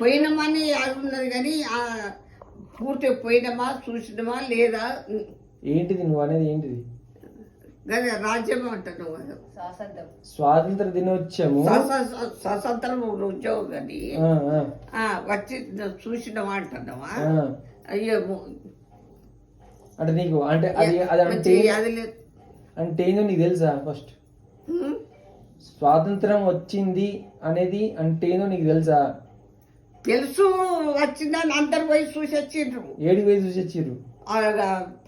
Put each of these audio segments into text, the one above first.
పోయినామని అది ఉన్నది కానీ పూర్తిగా పోయినామా చూసినామా లేదా ఏంటిది నువ్వు అనేది ఏంటిది? కదా రాజ్యం అంటాను కదా స్వాతంత్ర దినోత్సవము స్వతంత్రం ఉద్యోగం కానీ వచ్చి చూసినావా అంటున్నావా? అయ్యో అంటే నీకు అంటే అది అది అంటే అది లేదు అంటే ఏందో నీకు తెలుసా? ఫస్ట్ స్వాతంత్రం వచ్చింది అనేది అంటే ఏందో నీకు తెలుసా? తెలుసు, వచ్చిందని అందరు పోయి చూసి వచ్చిండ్రు. ఏడికి పోయి చూసి వచ్చిర్రు?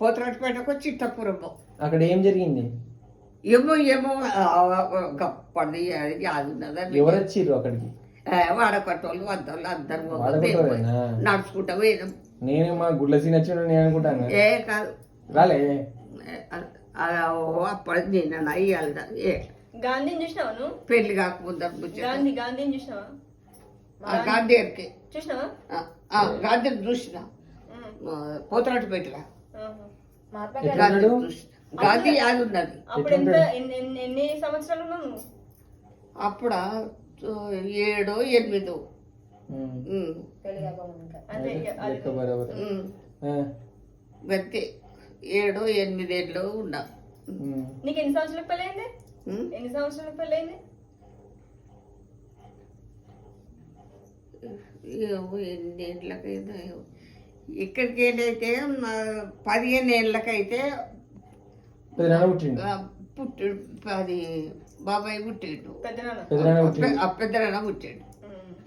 పోతరాటిపేటకు వచ్చి చిట్టపురము. అక్కడ ఏం జరిగింది? ఏమో ఏమో గప్పది అది ఉన్నదని. ఎవరు వచ్చిర్రు అక్కడికి? వాడకట్టోళ్ళు వద్దోళ్ళు అందరు నడుచుకుంటా పోయినాం. నేను మా గుడ్ల సీన్ వచ్చి నేను అనుకుంటాను. ఏ కాదు రాలే అప్పటి నేను అయ్యాలి. ఏ గాంధీని చూసినావా నువ్వు? పెళ్లి కాకముందు గాంధీని చూసినావా? గాంధీకి చూసినావా? గాంధీని చూసిన పోతరాటిపేటగా గాంధీ అది ఉన్నది. అప్పుడు ఎన్ని సంవత్సరాలు ఉన్నావు నువ్వు? అప్పుడు 7 8 గంతే 7 8 ఏళ్ళు ఉన్నా. నీకు ఎన్ని సంవత్సరాలకు పెళ్ళైంది? ఎన్ని సంవత్సరాలకు పెళ్ళైంది? ఎన్ని ఏళ్ళకైనా ఇక్కడికి ఏంటైతే 15 ఏళ్ళకైతే పుట్టాడు. అది బాబాయ్ పుట్టాడు, పెద్దనాన్న పుట్టాడు.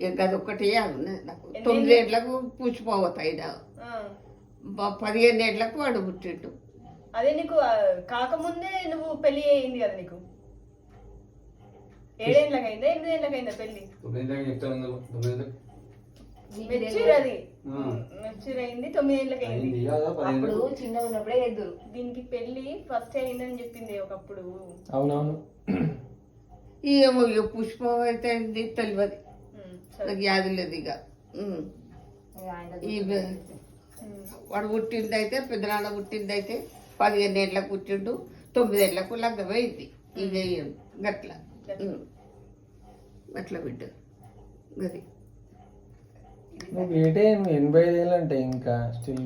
ఇక అదొక్కటే ఉన్నది నాకు. 9 ఏళ్ళకు పూచిపోతాయి. 15 ఏళ్ళకు వాడు పుట్టాడు. అదే నీకు కాకముందే నువ్వు పెళ్లి అయింది కదా నీకు? 7 ఏళ్ళకైందా 8 ఏళ్ళకైందా పెళ్లి? మెచ్యూర్ అది మెచ్యూర్ అయింది 9 ఏళ్ళకైంది. అప్పుడు చిన్న ఉన్నప్పుడే ఎదురు దీనికి పెళ్లి ఫస్ట్ అయిందని చెప్పింది ఒకప్పుడు. అవునవును. ఏమో పుష్పం అయితే తెలియదు, నాకు యాది లేదు. ఇక వాడు పుట్టింది అయితే పెద్దనాన్న పుట్టింది అయితే 15 ఏళ్ళకు పుట్టిండు, 9 ఏళ్ళకు లగ్గమైంది. ఇక గట్ల గట్ల బిడ్డ గది. నువ్వు 85 ఏళ్ళు అంటే ఇంకా స్టిల్